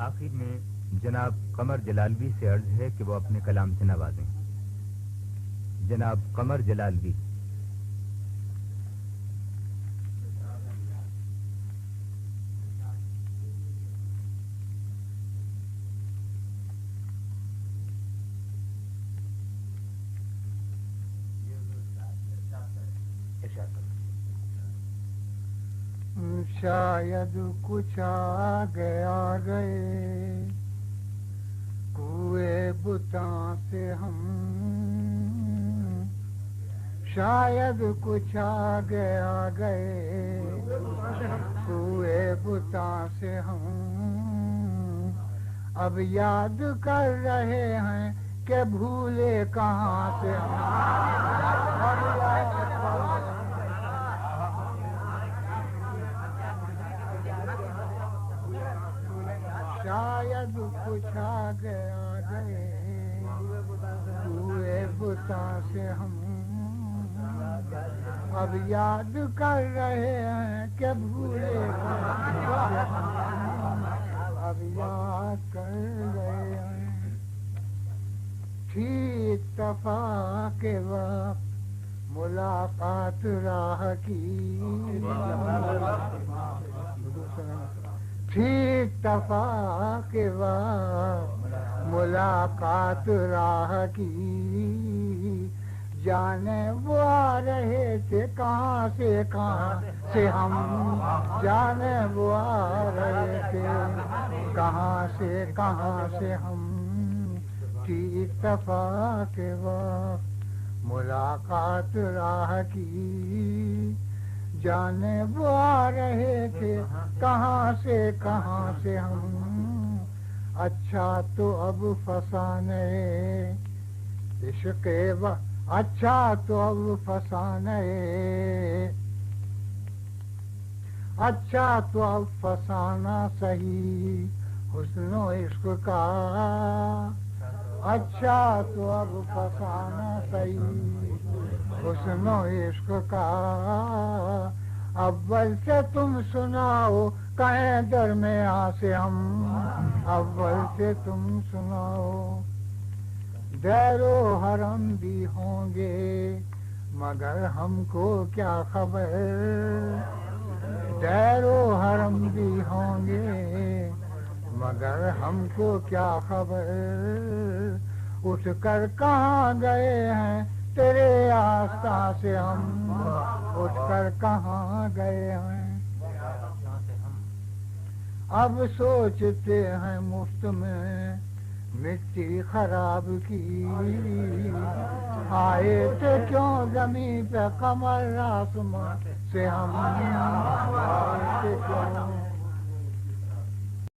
آخر میں جناب قمر جلالوی سے عرض ہے کہ وہ اپنے کلام سے نوازیں. جناب قمر جلالوی. شاید کچھ آگے آ گئے کوئے بتاں سے ہم، شاید کچھ آگے آ گئے کوئے بتاں سے ہم، اب یاد کر رہے ہیں کہ بھولے کہاں سے شاید کچھ آگے آ گئے کوئے بتاں سے ہم، اب یاد کر رہے ہیں کہ بھولے اب یاد کر رہے ہیں. تھی اتفاق کے وقت ملاقات راہ کی، تھی اتفاق کے وقت ملاقات راہ کی، جانے وہ آ رہے تھے کہاں سے ہم، جانے وہ آ رہے تھے کہاں سے ہم، تھی اتفاق کے وقت ملاقات راہ کی، جانے وہ آ رہے تھے کہاں سے ہم. اچھا تو اب فسانے عشق اچھا تو اب فسانے اچھا تو اب فسانہ صحیح حسن و عشق کا، اچھا تو اب فسانہ صحیح حسن و عشق کا، اول سے تم سناؤ کہیں درمیاں سے ہم، اول سے تم سناؤ. دیر و حرم بھی ہوں گے مگر ہم کو کیا خبر، دیر و حرم بھی ہوں گے مگر ہم کو کیا خبر، اٹھ کر کہاں گئے ہیں تیرے آستاں سے ہم، اٹھ کر کہاں گئے ہیں. اب سوچتے ہیں مفت میں مٹی خراب کی، آئے تھے کیوں زمین پہ قمر آسمان سے ہم، آئے تھے کیوں